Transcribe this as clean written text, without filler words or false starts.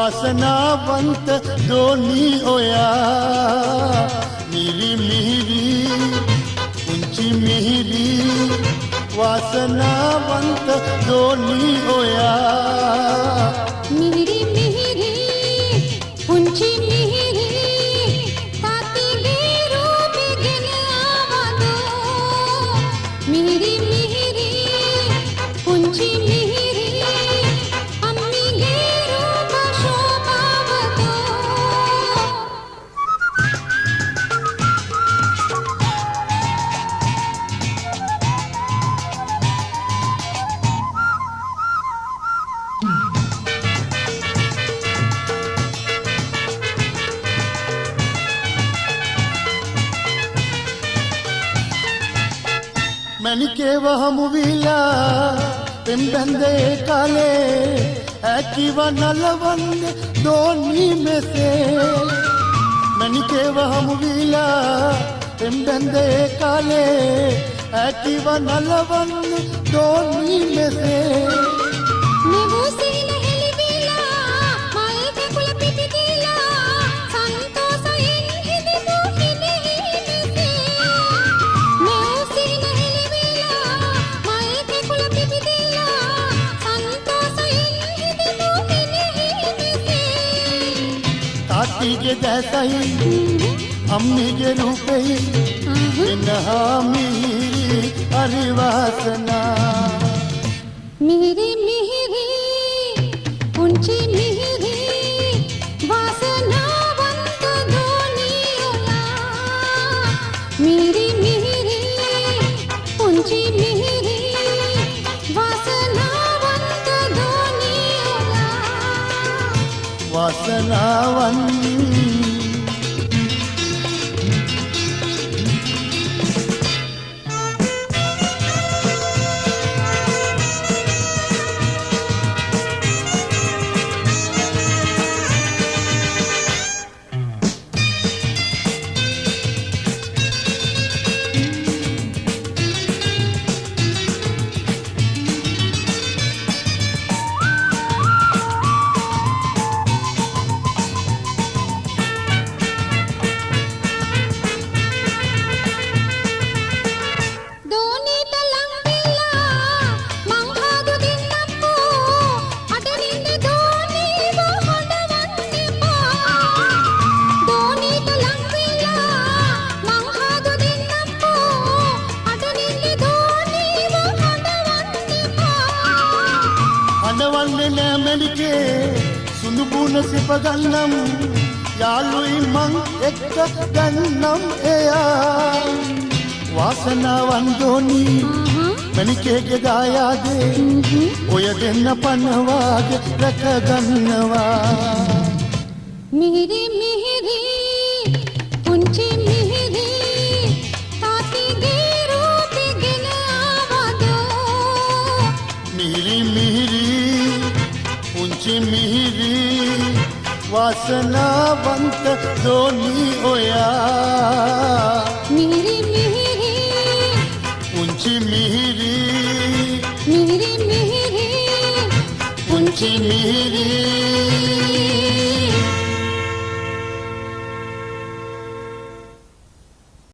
वासनावंत दोनी ओया मिरी मिहिरी उंची मिहिरी वासनावंत दोनी ओया मिहिरी मिहिरी उंची मिहिरी तातीगे रूपे ගෙන ආවදෝ मिहिरी मिहिरी उंची मिहिरी अम्मीगे रूप शोभावदो මැණිකේ වහමු විලා පෙම්බැන්දේ කාලේ ඇකිව නලවන්නේ දෝනි මෙසේ මැණිකේ වහමු විලා පෙම්බැන්දේ කාලේ ඇකිව නලවන්නේ දෝනි මෙසේ नेवु सीन हेलिविला मल केकुल पिपिदिला संतोषයෙන් හිඳිමු හිනෙහි මෙසේ नेवु सीन हेलिविला मल केकुल पिपिदिला संतोषයෙන් හිඳිමු හිනෙහි මෙසේ තාත්තිගේ දැසයි අම්මිගේ රූපෙයි එනහා මිහිරි හරි වාසනා मिहिरी मिहिरी उंची मिहिरी वासनावंत दोनी ओया मिहिरी मिहिरी उंची मिहिरी वासनावंत दोनी ओया वासनावंत දෝනීට ලං වෙලා මං හාදු දෙන්නම්කෝ අඩරින්ද දෝනීව හොඬවන්නෙපා දෝනීට ලං වෙලා මං හාදු දෙන්නම්කෝ අඩරින්ද දෝනීව හොඬවන්නෙපා අඬවන්නේ නෑ මැණිකේ සුදු බුණ සිප ගන්නම් යාළුයි මං එක්ක ගන්නම් එයා වාසනාවන් දෝනි මැණිකේගේ දායාදේ ඔය දෙන්න පනවාගේ රැක ගන්නවා मिहिरी मिहिरी उंची मिहिरी तातीगे रूपे ගෙන ආවදෝ මිහිරි මිහිරි උංචි මිහිරි වාසනාවන්ත දෝනි ඔයා मिहिरी मिहिरी උංචි මිහිරි मिहिरी मिहिरी උංචි මිහිරි